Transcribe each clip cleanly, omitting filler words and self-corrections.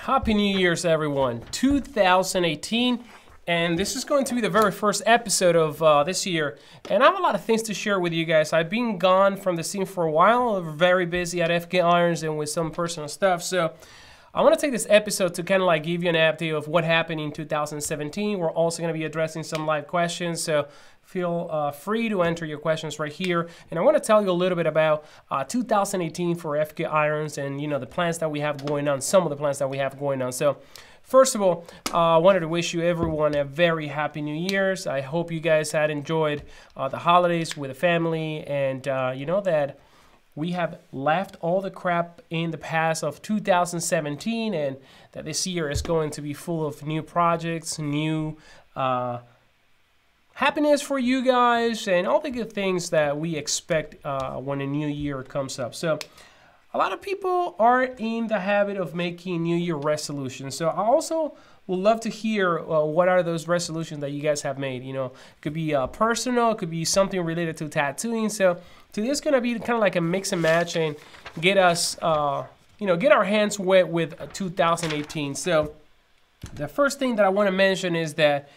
Happy New Year's, everyone. 2018, and this is going to be the very first episode of this year. And I have a lot of things to share with you guys. I've been gone from the scene for a while, very busy at FK Irons and with some personal stuff. So I want to take this episode to kind of like give you an update of what happened in 2017. We're also going to be addressing some live questions, so feel free to enter your questions right here. And I want to tell you a little bit about 2018 for FK Irons and the plans that we have going on, some of the plans that we have going on. So first of all, I wanted to wish you everyone a very happy New Year's. I hope you guys had enjoyed the holidays with the family, and you know that we have left all the crap in the past of 2017, and that this year is going to be full of new projects, new happiness for you guys, and all the good things that we expect when a new year comes up. So a lot of people are in the habit of making New Year resolutions. So I also would love to hear what are those resolutions that you guys have made. It could be personal, it could be something related to tattooing. So today is going to be kind of like a mix and match and get us, get our hands wet with 2018. So the first thing that I want to mention is that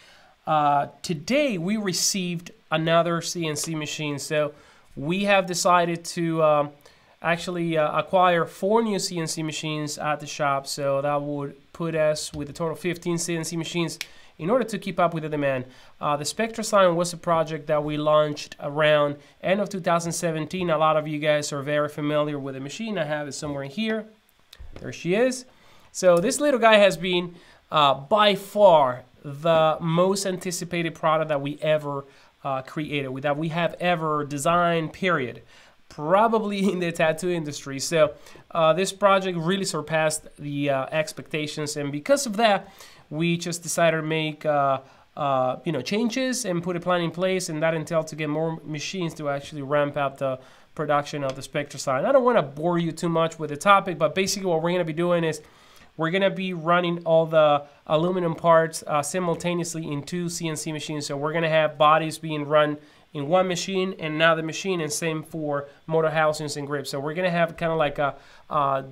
today we received another CNC machine. So we have decided to actually acquire 4 new CNC machines at the shop. So that would put us with a total of 15 CNC machines in order to keep up with the demand. The SpectraSign was a project that we launched around end of 2017. A lot of you guys are very familiar with the machine. I have it somewhere here. There she is. So this little guy has been by far the most anticipated product that we ever created, that we have ever designed, period. Probably in the tattoo industry. So this project really surpassed the expectations, and because of that, we just decided to make changes and put a plan in place, and that entailed to get more machines to actually ramp up the production of the SpectraSign. I don't want to bore you too much with the topic, but basically what we're going to be doing is we're going to be running all the aluminum parts simultaneously in 2 CNC machines. So we're going to have bodies being run in one machine and another machine, and same for motor housings and grips. So we're going to have kind of like a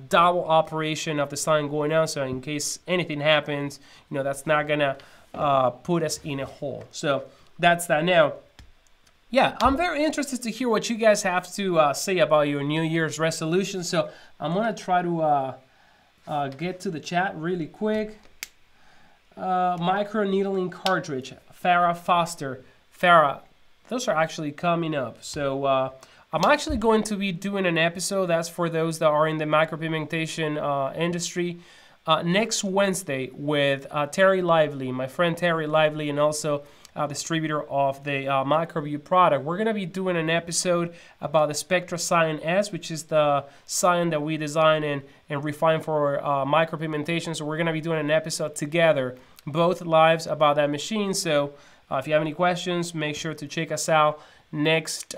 double operation of the sign going on. So in case anything happens, that's not going to put us in a hole. So that's that. Now, yeah, I'm very interested to hear what you guys have to say about your New Year's resolution. So I'm going to try to get to the chat really quick. Micro needling cartridge, Farrah Foster. Farrah, those are actually coming up. So I'm actually going to be doing an episode that's for those that are in the micropigmentation industry next Wednesday with Terry Lively, my friend Terry Lively, and also distributor of the Microview product. We're going to be doing an episode about the SpectraSign S, which is the sign that we design and refine for micropigmentation. So we're going to be doing an episode together, both lives, about that machine. So if you have any questions, make sure to check us out next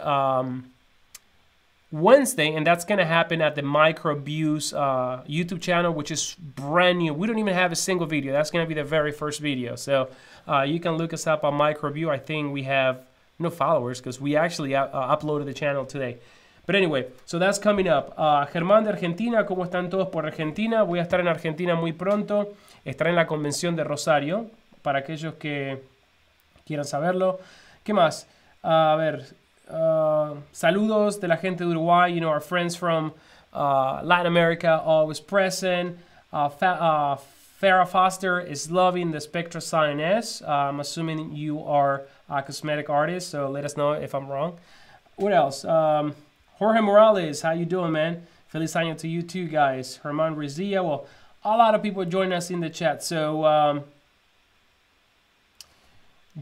Wednesday, and that's going to happen at the Microview's YouTube channel, which is brand new. We don't even have a single video. That's going to be the very first video. So you can look us up on Microview. I think we have no followers because we actually uploaded the channel today. But anyway, so that's coming up. Germán de Argentina, ¿cómo están todos por Argentina? Voy a estar en Argentina muy pronto. Estaré en la convención de Rosario, para aquellos que quieran saberlo. ¿Qué más? A ver, saludos de la gente de Uruguay. Our friends from Latin America always present. Farrah Foster is loving the SpectraSign S. I'm assuming you are a cosmetic artist, so let us know if I'm wrong. What else? Jorge Morales, how you doing, man? Feliz año to you too, guys. Herman Rizia. Well, a lot of people join us in the chat. So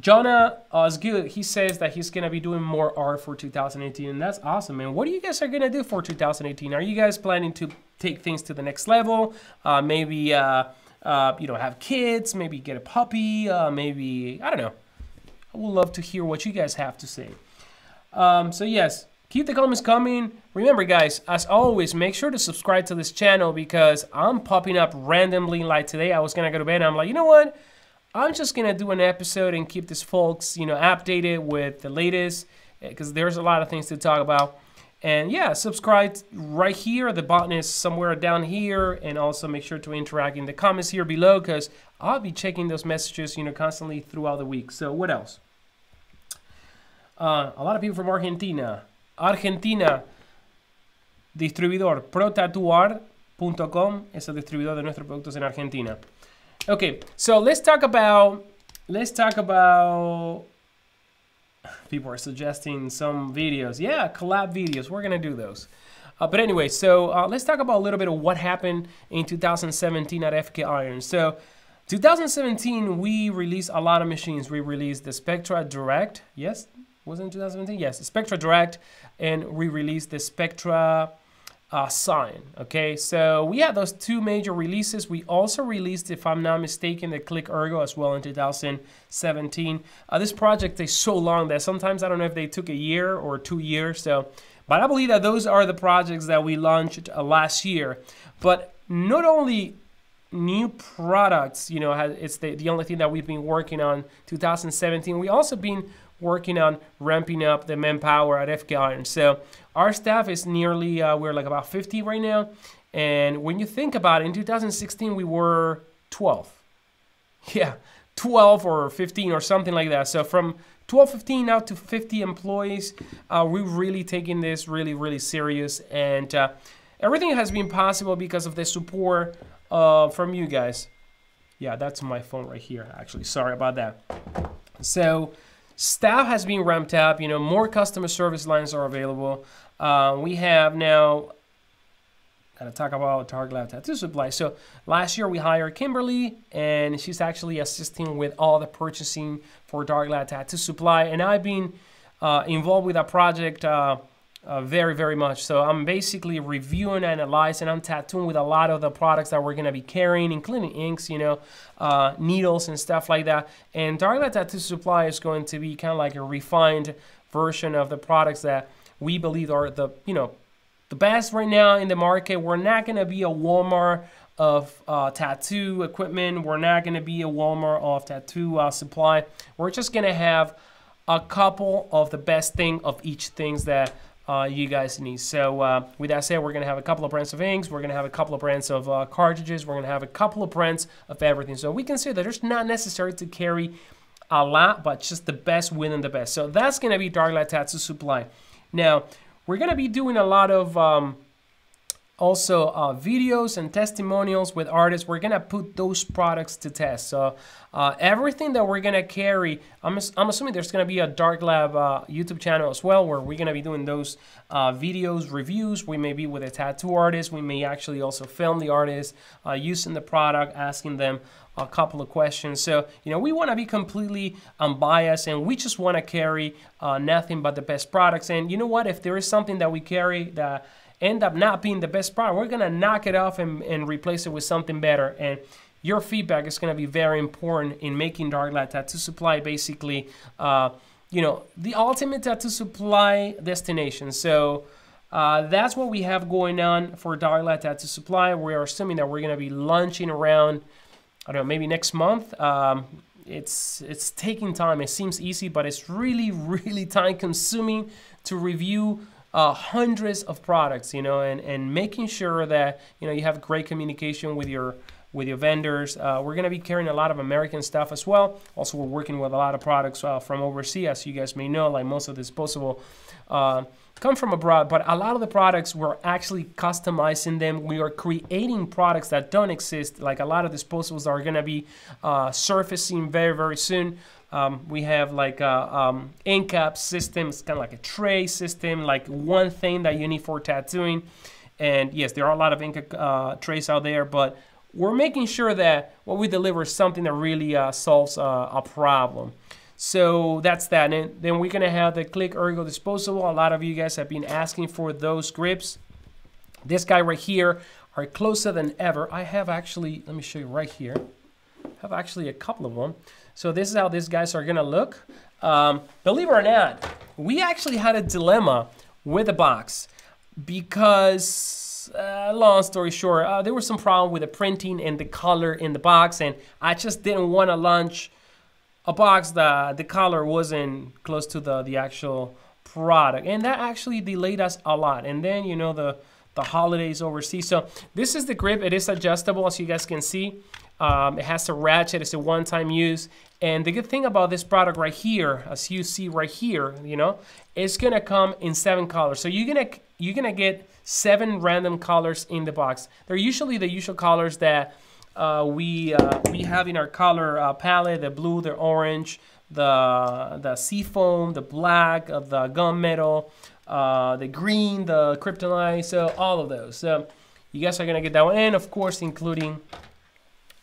Jonah is good. He says that he's going to be doing more art for 2018, and that's awesome, man. What do you guys are going to do for 2018? Are you guys planning to take things to the next level? Maybe, have kids, maybe get a puppy, maybe, I don't know. I would love to hear what you guys have to say. So yes, keep the comments coming. Remember, guys, as always, make sure to subscribe to this channel because I'm popping up randomly. Like today, I was going to go to bed, and I'm like, you know what? I'm just going to do an episode and keep this folks, updated with the latest because there's a lot of things to talk about. And yeah, subscribe right here. The button is somewhere down here. And also make sure to interact in the comments here below, because I'll be checking those messages, you know, constantly throughout the week. So what else? A lot of people from Argentina. Argentina, distribuidor protatuar.com es el distribuidor de nuestros productos en Argentina. Okay, so let's talk about people are suggesting some videos. Yeah, collab videos. We're gonna do those. But anyway, so let's talk about a little bit of what happened in 2017 at FK Iron. So 2017, we released a lot of machines. We released the Spectra Direct. Yes, was it in 2017? Yes, the Spectra Direct, and we released the Spectra Sign. Okay, so we had those two major releases. We also released, if I'm not mistaken, the Click Ergo as well in 2017. This project is so long that sometimes I don't know if they took a year or 2 years. So, but I believe that those are the projects that we launched last year. But not only new products, you know, it's the only thing that we've been working on 2017. We also been working on ramping up the manpower at FK Iron. So our staff is nearly, we're like about 50 right now. And when you think about it, in 2016, we were 12. Yeah, 12 or 15 or something like that. So from 12, 15 now to 50 employees, we're really taking this really serious. And everything has been possible because of the support from you guys. Yeah, that's my phone right here, actually. Sorry about that. So staff has been ramped up, you know, more customer service lines are available. We have now, gotta talk about Dark Lab Tattoo Supply. So last year we hired Kimberly, and she's actually assisting with all the purchasing for Dark Lab Tattoo Supply. And I've been involved with that project very much. So I'm basically reviewing, analyzing, I'm tattooing with a lot of the products that we're gonna be carrying, including inks, you know, needles and stuff like that. And Dark Lab Tattoo Supply is going to be kind of like a refined version of the products that we believe are the, you know, the best right now in the market. We're not gonna be a Walmart of tattoo equipment. We're not gonna be a Walmart of tattoo supply. We're just gonna have a couple of the best thing of each things that you guys need. So with that said, we're gonna have a couple of brands of inks, we're gonna have a couple of brands of cartridges, we're gonna have a couple of brands of everything. So we can say that it's not necessary to carry a lot, but just the best within the best. So that's gonna be Dark Lab Tattoo Supply. Now we're gonna be doing a lot of also videos and testimonials with artists. We're gonna put those products to test. So everything that we're gonna carry, I'm assuming there's gonna be a Dark Lab YouTube channel as well, where we're gonna be doing those videos, reviews. We may be with a tattoo artist. We may actually also film the artist using the product, asking them a couple of questions. So, you know, we want to be completely unbiased, and we just want to carry nothing but the best products. And you know what? If there is something that we carry that end up not being the best product, we're going to knock it off and replace it with something better. And your feedback is going to be very important in making Dark Lab Tattoo Supply basically, you know, the ultimate tattoo supply destination. So that's what we have going on for Dark Lab Tattoo Supply. We are assuming that we're going to be launching around, I don't know, maybe next month. It's taking time. It seems easy, but it's really time consuming to review hundreds of products, you know, and making sure that, you know, you have great communication with your vendors. We're going to be carrying a lot of American stuff as well. Also, we're working with a lot of products from overseas, as you guys may know, like most of the disposable come from abroad, but a lot of the products we're actually customizing them. We are creating products that don't exist, like a lot of disposables are going to be surfacing very soon. We have like ink cap systems, kind of like a tray system, like one thing that you need for tattooing. And yes, there are a lot of ink trays out there, but we're making sure that what we deliver is something that really solves a problem. So that's that. And then we're going to have the Click Ergo disposable. A lot of you guys have been asking for those grips. This guy right here are closer than ever. I have actually, let me show you right here. I have actually a couple of them. So this is how these guys are going to look. Believe it or not, we actually had a dilemma with the box because, long story short, there was some problem with the printing and the color in the box, and I just didn't want to launch a box that the color wasn't close to the actual product, and that actually delayed us a lot. And then, you know, the holidays overseas. So this is the grip. It is adjustable, as you guys can see. It has a ratchet. It's a one-time use. And the good thing about this product right here, as you see right here, you know, it's gonna come in 7 colors. So you're gonna get 7 random colors in the box. They're usually the usual colors that we have in our color palette: the blue, the orange, the seafoam, the black, the gunmetal, the green, the kryptonite. So all of those. So you guys are gonna get that one, and of course including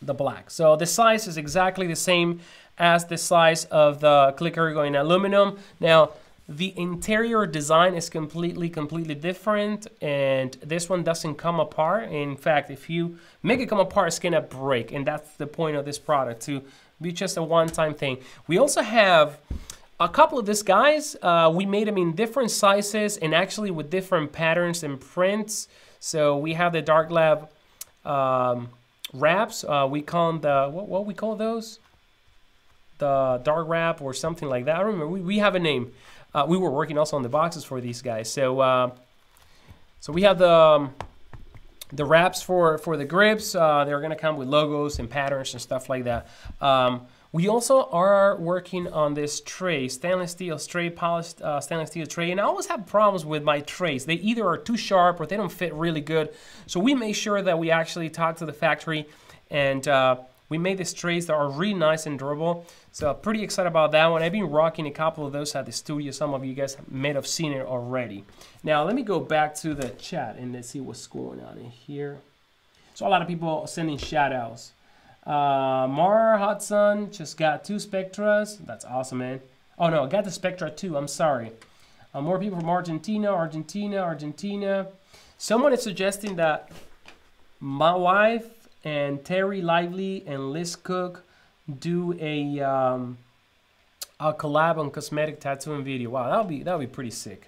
the black. So the size is exactly the same as the size of the click ergo in aluminum. Now the interior design is completely different, and this one doesn't come apart. In fact, if you make it come apart, it's gonna break, and that's the point of this product, to be just a one-time thing. We also have a couple of these guys. We made them in different sizes and actually with different patterns and prints. So we have the Dark Lab wraps. We call them the, what we call those? The dark wrap or something like that. I don't remember. We have a name. We were working also on the boxes for these guys. So so we have the wraps for the grips. They're gonna come with logos and patterns and stuff like that. We also are working on this tray, stainless steel tray, polished stainless steel tray, and I always have problems with my trays. They either are too sharp or they don't fit really good. So we make sure that we actually talk to the factory, and we made these trays that are really nice and durable. So pretty excited about that one. I've been rocking a couple of those at the studio. Some of you guys may have seen it already. Now let me go back to the chat and let's see what's going on in here. So a lot of people sending shout outs. Mar Hudson just got 2 Spectras. That's awesome, man. Oh no, I got the Spectra 2. I'm sorry. More people from Argentina. Someone is suggesting that my wife and Terry Lively and Liz Cook do a collab on cosmetic tattooing video. Wow, that'll be pretty sick.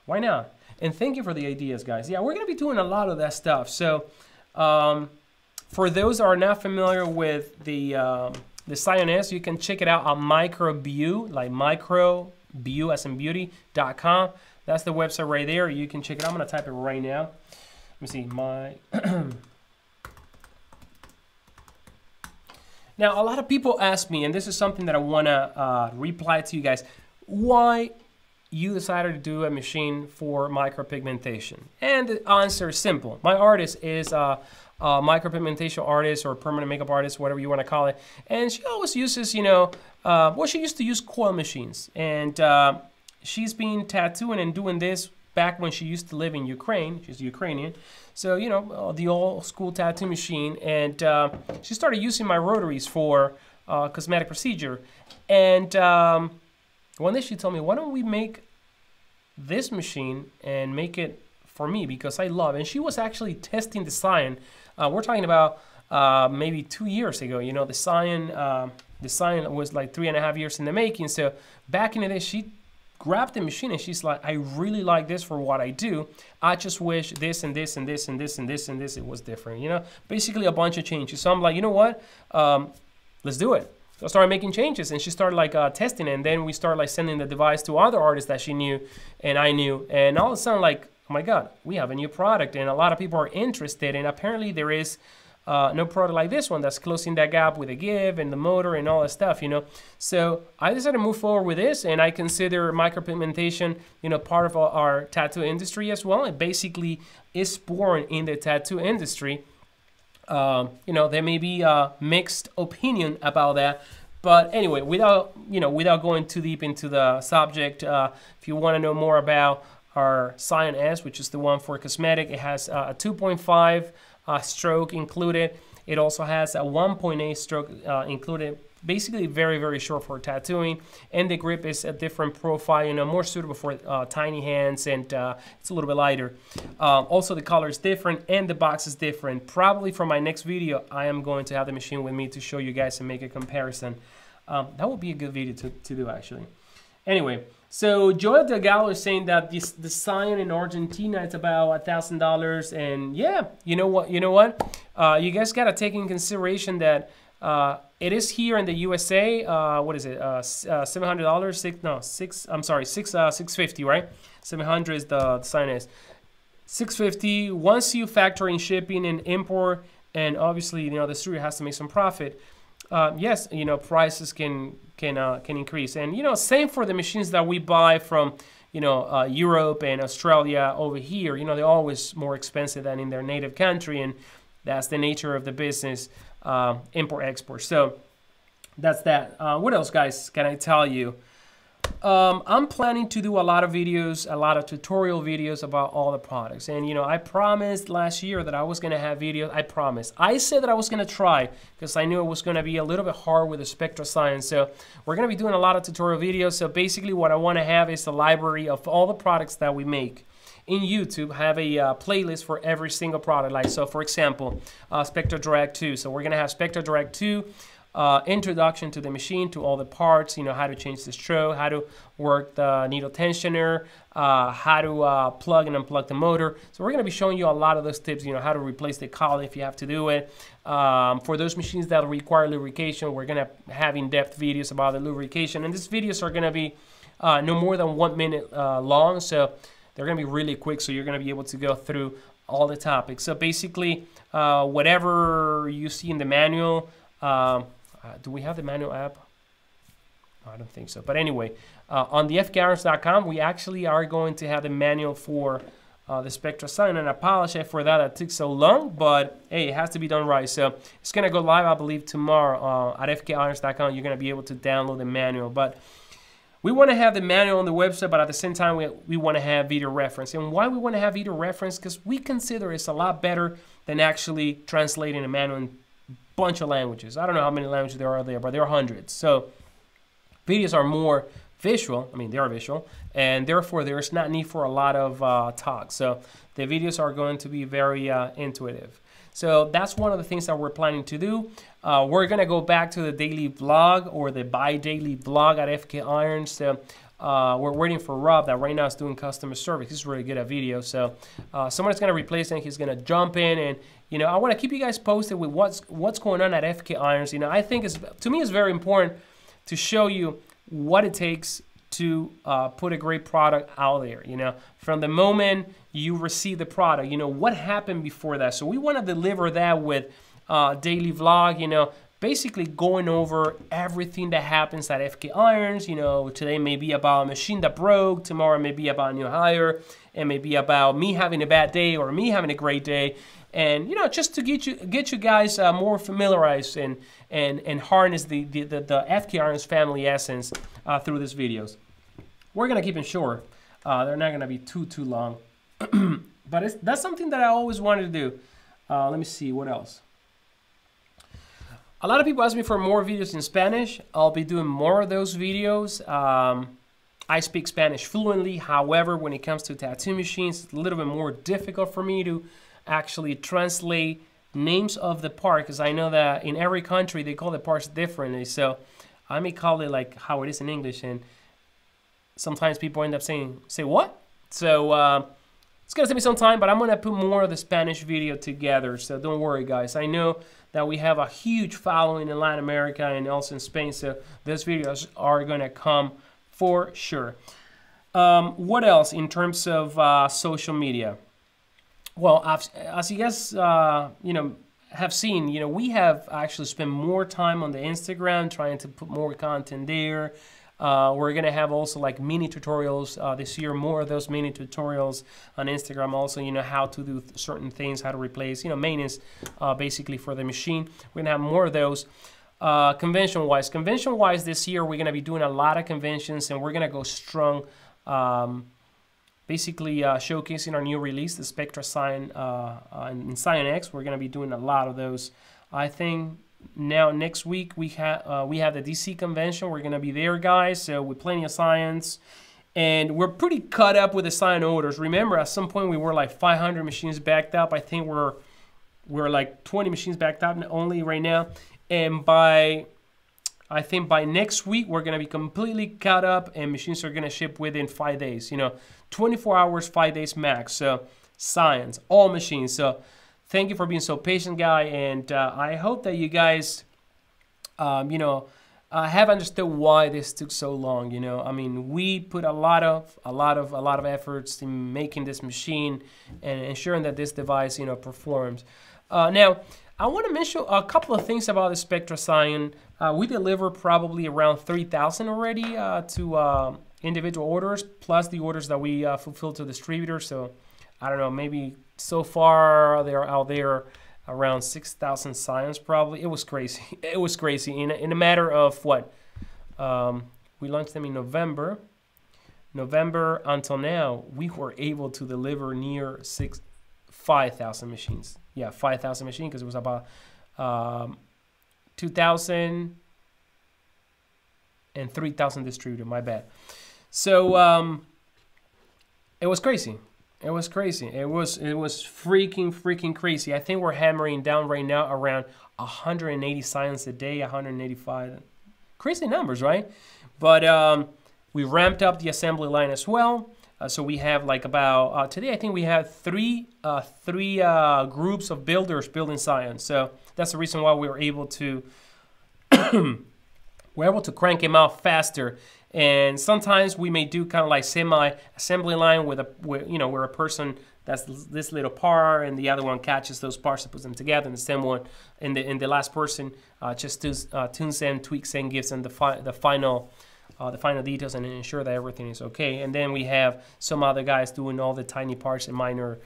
Why not? And thank you for the ideas, guys. Yeah, we're gonna be doing a lot of that stuff. So for those that are not familiar with the Scion S, you can check it out on Microbeau, like Microbeau as in beauty.com. That's the website right there. You can check it out. I'm gonna type it right now. Let me see, Now, a lot of people ask me, and this is something that I want to reply to you guys, why you decided to do a machine for micropigmentation. And the answer is simple. My artist is a micropigmentation artist or permanent makeup artist, whatever you want to call it. And she always uses, you know, well, she used to use coil machines. And she's been tattooing and doing this back when she used to live in Ukraine. She's Ukrainian. So, you know, the old school tattoo machine. And she started using my rotaries for cosmetic procedure. And one day she told me, why don't we make this machine and make it for me, because I love it. And she was actually testing the Scion. We're talking about maybe 2 years ago. You know, the Scion was like 3.5 years in the making. So back in the day, she grabbed the machine and she's like, I really like this for what I do. I just wish this and this and this and this and this and this it was different, you know, basically a bunch of changes. So I'm like, you know what, let's do it. So I started making changes and she started like testing it, and then we started like sending the device to other artists that she knew and I knew, and all of a sudden, like, oh my God, we have a new product and a lot of people are interested, and apparently there is no product like this one that's closing that gap with the give and the motor and all that stuff, you know. So I decided to move forward with this, and I consider micropigmentation, you know, part of our tattoo industry as well. It basically is born in the tattoo industry. You know, there may be a mixed opinion about that, but anyway, without going too deep into the subject, if you want to know more about our Scion S, which is the one for cosmetic, it has a 2.5 stroke included. It also has a 1.8 stroke included. Basically very, very short for tattooing, and the grip is a different profile, you know, more suitable for tiny hands, and it's a little bit lighter. Also, the color is different and the box is different. Probably for my next video, I am going to have the machine with me to show you guys and make a comparison. That would be a good video to do, actually. Anyway, so Joel Delgado is saying that the Scion in Argentina is about $1,000, and yeah, you know what? You guys got to take in consideration that It is here in the USA. What is it? $700. I'm sorry, 650, right? 700 is the sign is 650. Once you factor in shipping and import, and obviously the distributor has to make some profit. Yes, prices can increase, and same for the machines that we buy from Europe and Australia over here. They're always more expensive than in their native country, and that's the nature of the business, import export. So that's that. What else, guys, can I tell you? I'm planning to do a lot of videos, a lot of tutorial videos about all the products. And, I promised last year that I was going to have videos. I promised. I said that I was going to try because I knew it was going to be a little bit hard with the Spectra Science. So we're going to be doing a lot of tutorial videos. So basically what I want to have is a library of all the products that we make. In YouTube, have a playlist for every single product. Like, so for example, Spectra Direct 2. So we're going to have Spectra Direct 2. Introduction to the machine, to all the parts, how to change the stroke, how to work the needle tensioner, how to plug and unplug the motor. So we're going to be showing you a lot of those tips, how to replace the collet if you have to do it. For those machines that require lubrication, we're going to have in-depth videos about the lubrication. And these videos are going to be no more than 1 minute long, so they're going to be really quick, so you're going to be able to go through all the topics. So basically, whatever you see in the manual, do we have the manual app? I don't think so. But anyway, on the fkirons.com, we actually are going to have the manual for the Spectra Sign. And I apologize for that. It took so long, but hey, it has to be done right. So it's going to go live, I believe, tomorrow at fkirons.com. You're going to be able to download the manual. But we want to have the manual on the website, but at the same time, we want to have video reference. And why we want to have video reference? Because we consider it's a lot better than actually translating a manual in bunch of languages. I don't know how many languages there are there, but there are hundreds. So videos are more visual. I mean, they are visual, and therefore there's not need for a lot of talk. So the videos are going to be very intuitive. So that's one of the things that we're planning to do. We're going to go back to the daily vlog or the bi-daily vlog at FK Irons. So we're waiting for Rob that right now is doing customer service. He's really good at video. So someone's going to replace him. He's going to jump in, and I want to keep you guys posted with what's going on at FK Irons. I think to me it's very important to show you what it takes to put a great product out there. From the moment you receive the product, what happened before that. So we want to deliver that with daily vlog. Basically going over everything that happens at FK Irons. Today may be about a machine that broke, tomorrow may be about a new hire, and maybe about me having a bad day or me having a great day. And just to get you guys more familiarized and harness the FK Irons family essence through these videos. We're gonna keep it short. They're not gonna be too long, but that's something that I always wanted to do. Let me see what else. A lot of people ask me for more videos in Spanish. I'll be doing more of those videos. I speak Spanish fluently. However, when it comes to tattoo machines, it's a little bit more difficult for me to actually translate names of the part, because I know that in every country they call the parts differently. So I may call it like how it is in English, and sometimes people end up saying, say what? So it's gonna take me some time, but I'm gonna put more of the Spanish video together, so don't worry guys. I know that we have a huge following in Latin America and also in Spain, so those videos are gonna come for sure. What else in terms of social media? Well, as you guys have seen, we have actually spent more time on the Instagram trying to put more content there. We're gonna have also like mini tutorials this year, more of those mini tutorials on Instagram. Also, how to do certain things, how to replace, maintenance, basically for the machine. We're gonna have more of those. Convention-wise, this year we're gonna be doing a lot of conventions, and we're gonna go strong. Basically showcasing our new release, the Spectra Sign and Sign X. We're going to be doing a lot of those. I think now next week we have the DC convention. We're going to be there, guys, so with plenty of science. And we're pretty cut up with the sign orders. Remember, at some point we were like 500 machines backed up. I think we're like 20 machines backed up only right now. And I think by next week, we're going to be completely caught up, and machines are going to ship within 5 days. 24 hours, 5 days max. So science, all machines. So thank you for being so patient, guy. And I hope that you guys you know, have understood why this took so long. You know, I mean, we put a lot of efforts in making this machine and ensuring that this device, you know, performs. Now, I want to mention a couple of things about the Spectra Scion. We delivered probably around 3,000 already to individual orders, plus the orders that we fulfilled to distributors. So, I don't know, maybe so far they're out there around 6,000 Scions probably. It was crazy. It was crazy. In a matter of what? We launched them in November. November until now, we were able to deliver near 5,000 machines. Yeah, 5,000 machines, because it was about 2,000 and 3,000 distributed. My bad. So it was crazy. It was crazy. It was freaking crazy. I think we're hammering down right now around 180 Scions a day, 185. Crazy numbers, right? But we ramped up the assembly line as well. So we have like about today. I think we have three groups of builders building Scions. So that's the reason why we were able to crank them out faster. And sometimes we may do kind of like semi-assembly line where a person that's this little part and the other one catches those parts and puts them together, and the same one, and the last person just tunes them, tweaks them, gives them the final details and ensure that everything is okay. And then we have some other guys doing all the tiny parts and minor.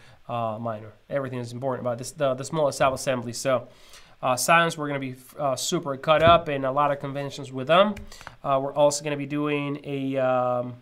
Everything is important about this, the small sub-assembly. So. Scions, we're going to be super cut up in a lot of conventions with them. We're also going to be doing a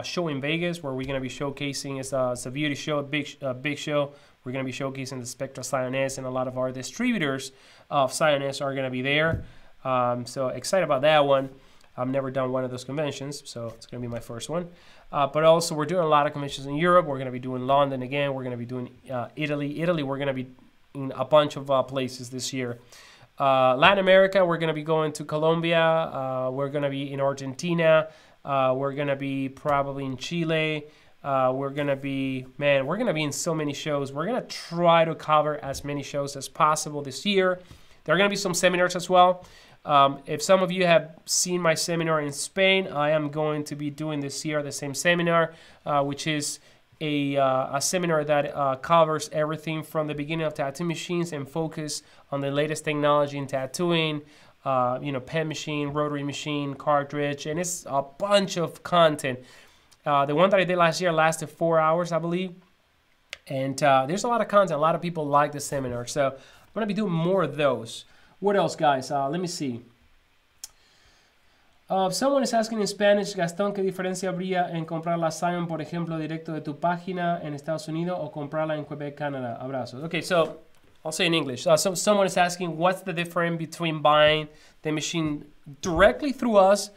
show in Vegas where we're going to be showcasing. It's a beauty show, a big show. We're going to be showcasing the Spectra Scion S, and a lot of our distributors of Scion S are going to be there. So excited about that one. I've never done one of those conventions, so it's going to be my first one. But also, we're doing a lot of conventions in Europe. We're going to be doing London again. We're going to be doing Italy. Italy, we're going to be in a bunch of places this year. Latin America, we're going to be going to Colombia. We're going to be in Argentina. We're going to be probably in Chile. We're going to be in so many shows. We're going to try to cover as many shows as possible this year. There are going to be some seminars as well. If some of you have seen my seminar in Spain, I am going to be doing this year the same seminar, which is a seminar that covers everything from the beginning of tattoo machines and focus on the latest technology in tattooing, pen machine, rotary machine, cartridge, and it's a bunch of content. The one that I did last year lasted 4 hours, I believe, and there's a lot of content. A lot of people like the seminar, so I'm going to be doing more of those. What else, guys? Let me see. Someone is asking in Spanish, Gastón, ¿qué diferencia habría en comprar la Scion, por ejemplo, directo de tu página en Estados Unidos o comprarla en Quebec, Canada? Abrazos. Okay, so I'll say in English. So someone is asking, what's the difference between buying the machine directly through us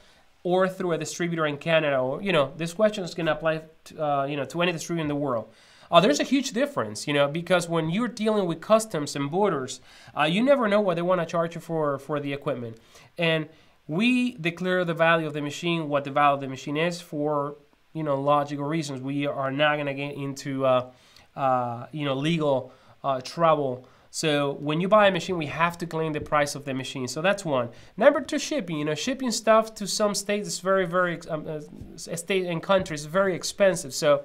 or through a distributor in Canada? Or, this question is going to apply to, to any distributor in the world. There's a huge difference, because when you're dealing with customs and borders, you never know what they want to charge you for the equipment. And we declare the value of the machine, what the value of the machine is, for logical reasons. We are not going to get into legal trouble. So when you buy a machine, we have to claim the price of the machine. So that's one. Number two, shipping. Shipping stuff to some states is very state and countries is very expensive. So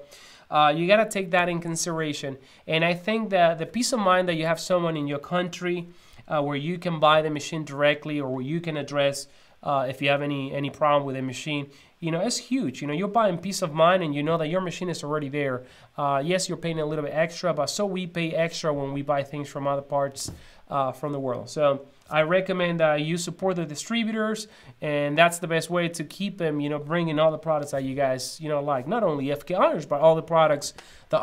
you got to take that in consideration. And I think that the peace of mind that you have someone in your country where you can buy the machine directly, or where you can address if you have any problem with the machine, it's huge. You're buying peace of mind, and you know that your machine is already there. Yes, you're paying a little bit extra, but so we pay extra when we buy things from other parts from the world. So I recommend that you support the distributors, and that's the best way to keep them, bringing all the products that you guys, like. Not only FK Honors, but all the products that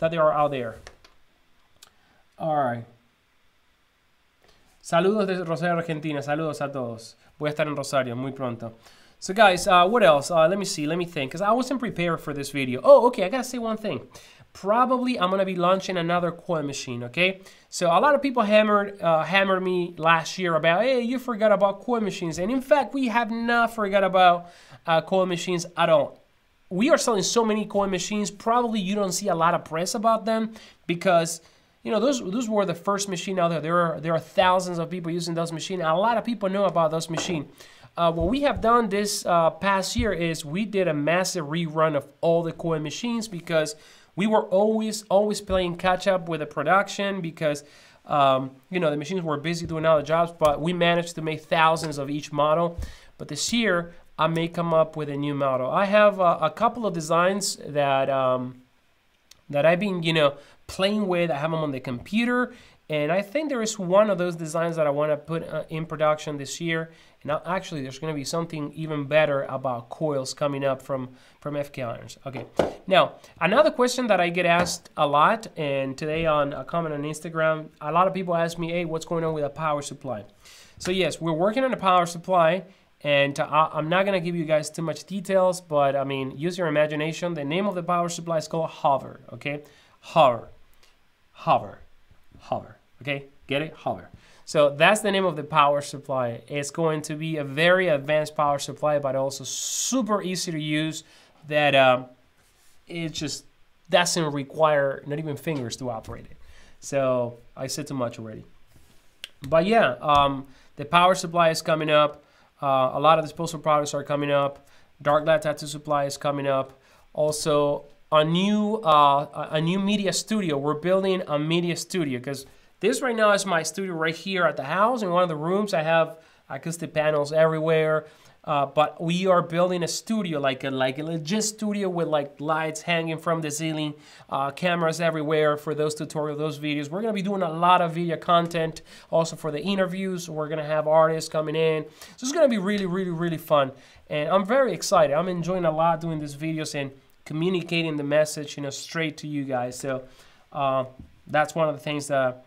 they are out there. All right. Saludos desde Rosario, Argentina. Saludos a todos. Voy a estar en Rosario muy pronto. So guys, what else? Let me see. Let me think, because I wasn't prepared for this video. Oh, okay. I gotta say one thing. Probably I'm gonna be launching another coil machine. Okay. So a lot of people hammered me last year about, hey, you forgot about coil machines, and in fact, we have not forgot about coil machines at all. We are selling so many coil machines. Probably you don't see a lot of press about them because, you know, those were the first machine out there. There are thousands of people using those machines. A lot of people know about those machines. What we have done this past year is we did a massive rerun of all the coil machines because we were always playing catch up with the production because you know, the machines were busy doing other jobs, but we managed to make thousands of each model. But this year, I may come up with a new model. I have a couple of designs that that I've been, you know, playing with. I have them on the computer, and I think there is one of those designs that I want to put in production this year. And actually, there's going to be something even better about coils coming up from FK Irons. Okay. Now, another question that I get asked a lot, and today on a comment on Instagram, a lot of people ask me, hey, what's going on with a power supply? So yes, we're working on a power supply, and I'm not going to give you guys too much details, but I mean, use your imagination. The name of the power supply is called Hover, okay? Hover. Hover. Hover. Okay? Get it? Hover. So that's the name of the power supply. It's going to be a very advanced power supply, but also super easy to use, that it just doesn't require not even fingers to operate it. So I said too much already. But yeah, the power supply is coming up. A lot of disposable products are coming up. Dark light tattoo supply is coming up. Also, a new media studio. We're building a media studio because this right now is my studio right here at the house. In one of the rooms, I have acoustic panels everywhere. But we are building a studio, like a legit studio with like lights hanging from the ceiling, cameras everywhere for those tutorials, those videos. We're going to be doing a lot of video content also for the interviews. We're going to have artists coming in. So it's going to be really, really, really fun. And I'm very excited. I'm enjoying a lot doing these videos and communicating the message, you know, straight to you guys. So that's one of the things that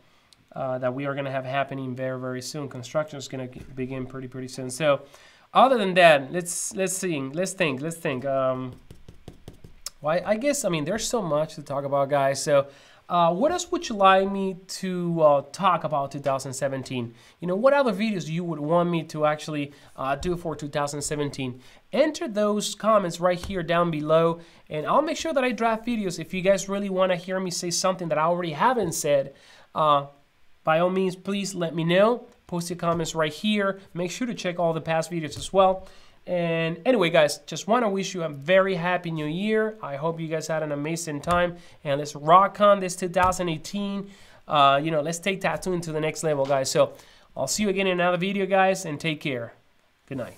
we are going to have happening very, very soon. Construction is going to begin pretty soon. So other than that, let's think. Well, I guess, I mean, there's so much to talk about, guys. So what else would you like me to talk about 2017? You know, what other videos you would want me to actually do for 2017? Enter those comments right here down below, and I'll make sure that I draft videos. If you guys really want to hear me say something that I already haven't said, by all means, please let me know. Post your comments right here. Make sure to check all the past videos as well. And anyway, guys, just want to wish you a very happy new year. I hope you guys had an amazing time. And let's rock on this 2018. You know, let's take tattooing to the next level, guys. So I'll see you again in another video, guys, and take care. Good night.